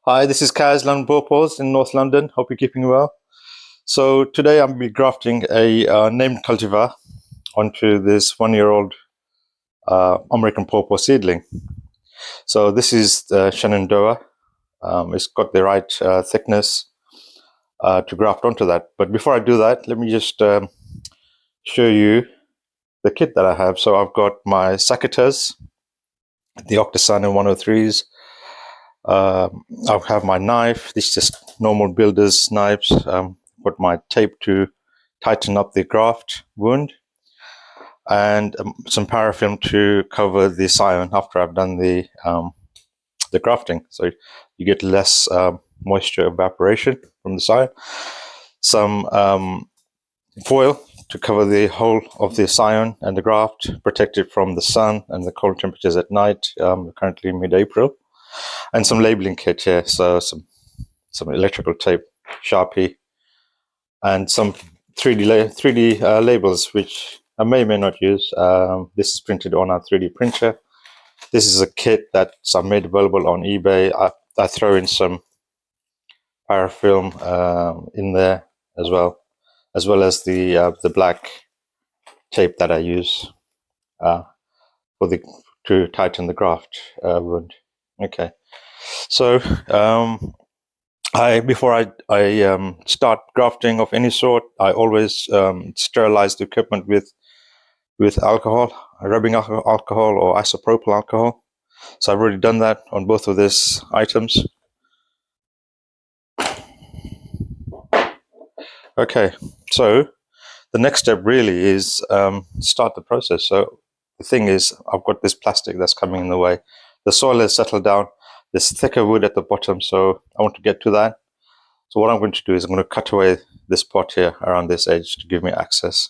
Hi, this is Kaz, London PawPaws in North London. Hope you're keeping well. So today I'm be grafting a named cultivar onto this 1-year-old American Paw Paw seedling. So this is the Shenandoah. It's got the right thickness to graft onto that. But before I do that, let me just show you the kit that I have. So I've got my secateurs, the Octasun and 103s. I'll have my knife. This is just normal builder's knives. Got my tape to tighten up the graft wound, and some parafilm to cover the scion after I've done the grafting, so you get less moisture evaporation from the scion. Some foil to cover the whole of the scion and the graft, protect it from the sun and the cold temperatures at night. Currently mid-April. And some labeling kit here, so some electrical tape, Sharpie, and some 3D labels, which I may or may not use. This is printed on a 3D printer. This is a kit that's made available on eBay. I throw in some Parafilm in there as well as the black tape that I use to tighten the graft wound. Okay, so before I start grafting of any sort, I always sterilize the equipment with alcohol, rubbing alcohol or isopropyl alcohol. So I've already done that on both of these items. Okay, so the next step really is start the process. So the thing is, I've got this plastic that's coming in the way. The soil has settled down. There's thicker wood at the bottom, so I want to get to that. So what I'm going to do is I'm going to cut away this pot here around this edge to give me access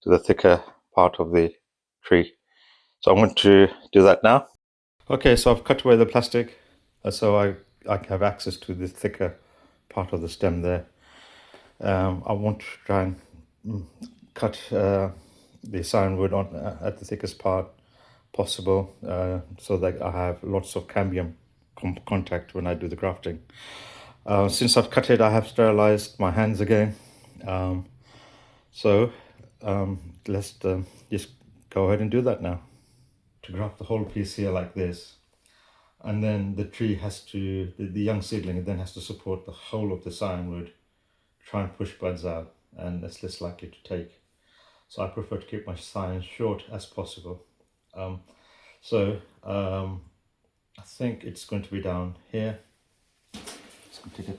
to the thicker part of the tree. So I'm going to do that now. Okay, so I've cut away the plastic, so I have access to the thicker part of the stem there. I want to try and cut the scion wood on at the thickest part possible, so that I have lots of cambium contact when I do the grafting. Since I've cut it, I have sterilized my hands again. So let's just go ahead and do that now. To graft the whole piece here like this, and then the tree has to, the young seedling then has to support the whole of the scion wood, try and push buds out, and that's less likely to take. So I prefer to keep my scion short as possible. I think it's going to be down here. Let's go take a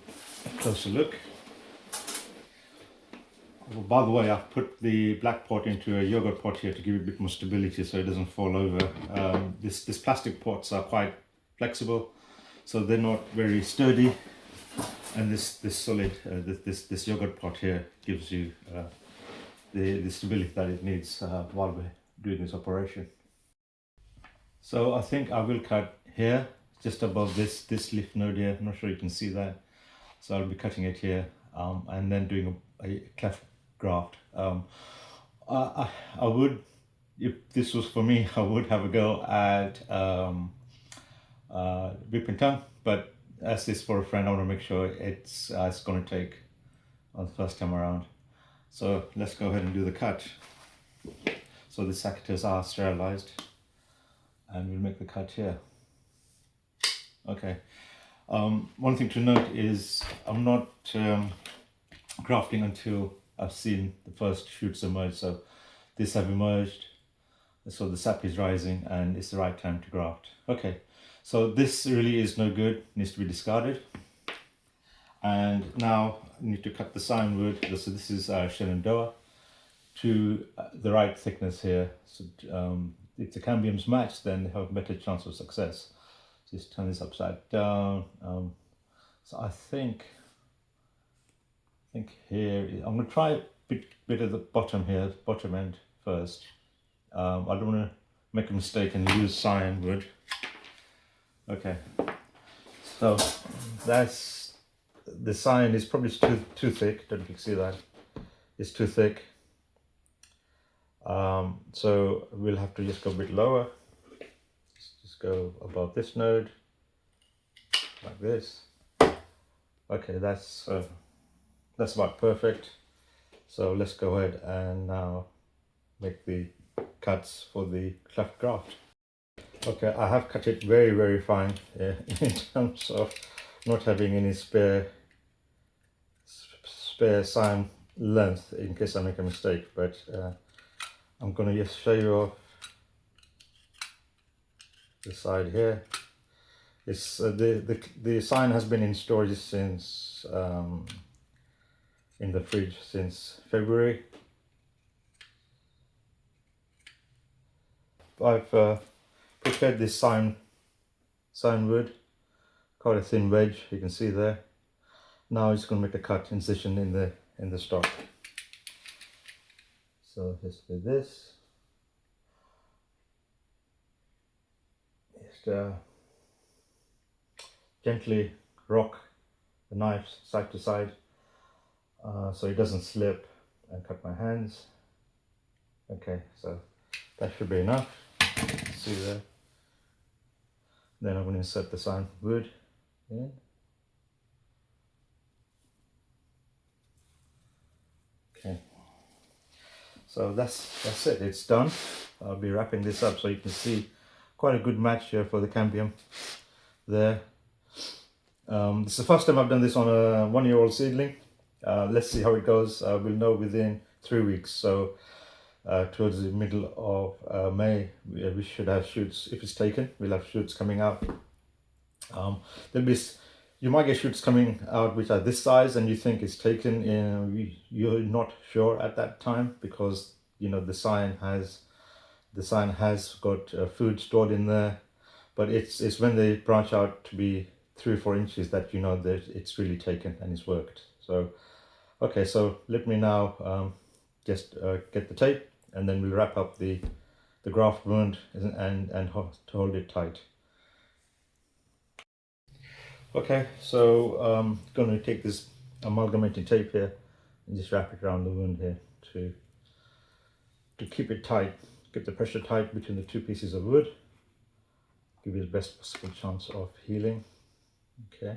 closer look. Well, by the way, I've put the black pot into a yogurt pot here to give it a bit more stability so it doesn't fall over. This plastic pots are quite flexible, so they're not very sturdy. And this solid, this yogurt pot here gives you the stability that it needs while we're doing this operation. So I think I will cut here, just above this leaf node here. I'm not sure you can see that. So I'll be cutting it here, and then doing a cleft graft. I would, if this was for me, I would have a go at whip and tongue, but as this for a friend, I want to make sure it's going to take on the first time around. So let's go ahead and do the cut. So the secateurs are sterilized, and we'll make the cut here. Okay. One thing to note is I'm not grafting until I've seen the first shoots emerge. So these have emerged, so the sap is rising, and it's the right time to graft. Okay, so this really is no good, needs to be discarded. And now I need to cut the scion wood. So this is Shenandoah to the right thickness here. So if the cambiums match, then they have a better chance of success. Just turn this upside down. So I think here, I'm going to try a bit of the bottom here, bottom end first. I don't want to make a mistake and use scion wood. Okay, so that's, the scion is probably too thick. Don't you can see that? It's too thick. So we'll have to just go a bit lower. Just go above this node, like this. Okay, that's about perfect. So let's go ahead and now make the cuts for the cleft graft. Okay, I have cut it very, very fine in terms of not having any spare scion length in case I make a mistake, but I'm going to just show you off the side here. It's the scion has been in storage since in the fridge since February. I've prepared this scion wood, quite a thin wedge, you can see there. Now I'm just going to make a cut incision in the stock. So just do this. Just gently rock the knife side to side so it doesn't slip and cut my hands. Okay, so that should be enough. See there. Then I'm going to insert the scion wood in. Okay, so that's it. It's done. I'll be wrapping this up so you can see quite a good match here for the cambium there. This is the first time I've done this on a 1-year-old seedling. Let's see how it goes. We'll know within 3 weeks. So towards the middle of May, we should have shoots. If it's taken, we'll have shoots coming out. You might get shoots coming out which are this size, and you think it's taken. You're not sure at that time because the scion has got food stored in there. But it's when they branch out to be 3 or 4 inches that that it's really taken and it's worked. So okay, so let me now just get the tape, and then we'll wrap up the graft wound and to hold it tight. Okay, so I'm going to take this amalgamating tape here and just wrap it around the wound here to keep it tight, get the pressure tight between the 2 pieces of wood, give it the best possible chance of healing. Okay,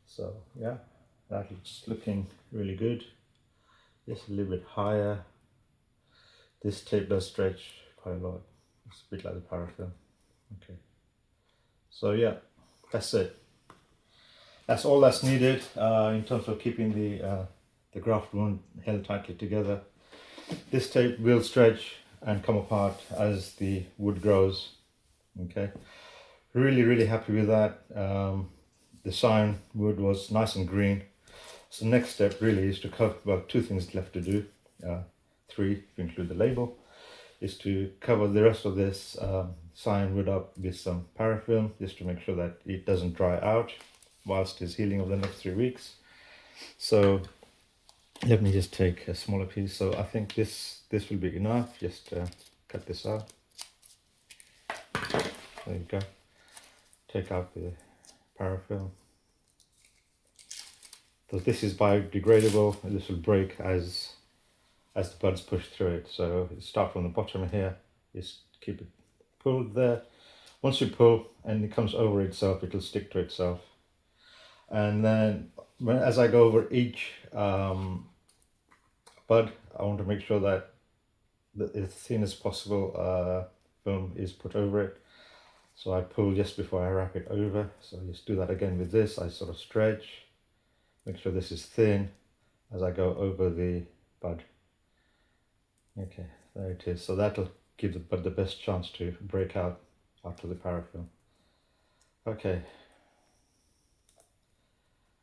so yeah, that's looking really good. Just a little bit higher. This tape does stretch quite a lot. It's a bit like the Parafilm. Okay, so yeah, that's it. That's all that's needed in terms of keeping the graft wound held tightly together. This tape will stretch and come apart as the wood grows. Okay, really happy with that. The scion wood was nice and green. So the next step really is to cover, well, 2 things left to do, 3 if you include the label, is to cover the rest of this scion wood up with some parafilm just to make sure that it doesn't dry out whilst it's healing over the next 3 weeks. So let me just take a smaller piece. So I think this will be enough. Just cut this out. There you go. Take out the parafilm. So this is biodegradable, and this will break as the buds push through it. So start from the bottom here. Just keep it pulled there. Once you pull and it comes over itself, it'll stick to itself. And then as I go over each bud, I want to make sure that as thin as possible film is put over it. So I pull just before I wrap it over. So just do that again with this. I sort of stretch, make sure this is thin as I go over the bud. Okay, there it is. So that'll give the bud the best chance to break out after the parafilm. Okay.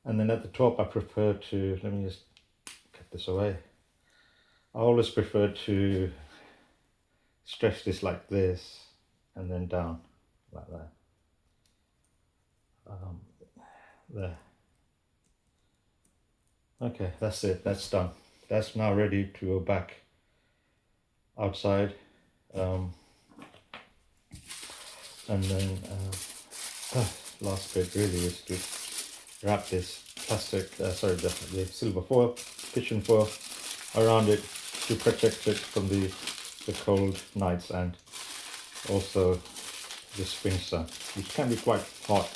And then at the top I prefer to, let me just cut this away. I always prefer to stretch this like this and then down like that. There. Okay, that's it, that's done. That's now ready to go back outside. And then last bit really is to wrap this plastic, the silver foil, kitchen foil around it to protect it from the cold nights and also the spring sun, which can be quite hot.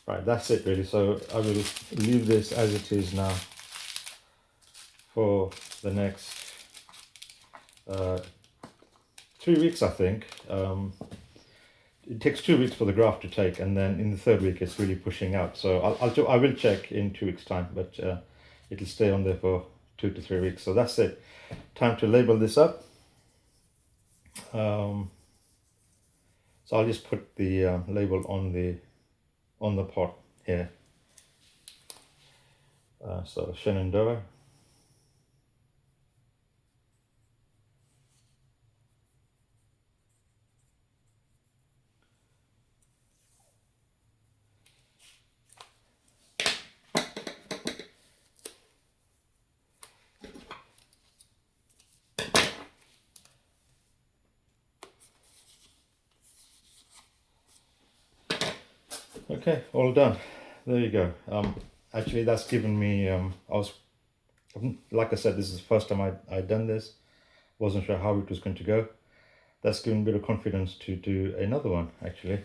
Right, that's it really. So I will leave this as it is now for the next 3 weeks, I think. It takes 2 weeks for the graft to take, and then in the 3rd week it's really pushing out. So I will check in 2 weeks time, but it'll stay on there for 2 to 3 weeks. So that's it. Time to label this up. So I'll just put the label on the pot here. So Shenandoah. Okay, all done. There you go. Actually, that's given me. Like I said, this is the first time I'd done this. Wasn't sure how it was going to go. That's given me a bit of confidence to do another one, actually.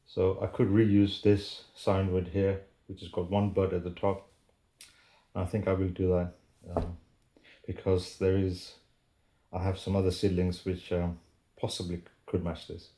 So I could reuse this scion wood here, which has got one bud at the top. I think I will do that because I have some other seedlings which possibly could match this.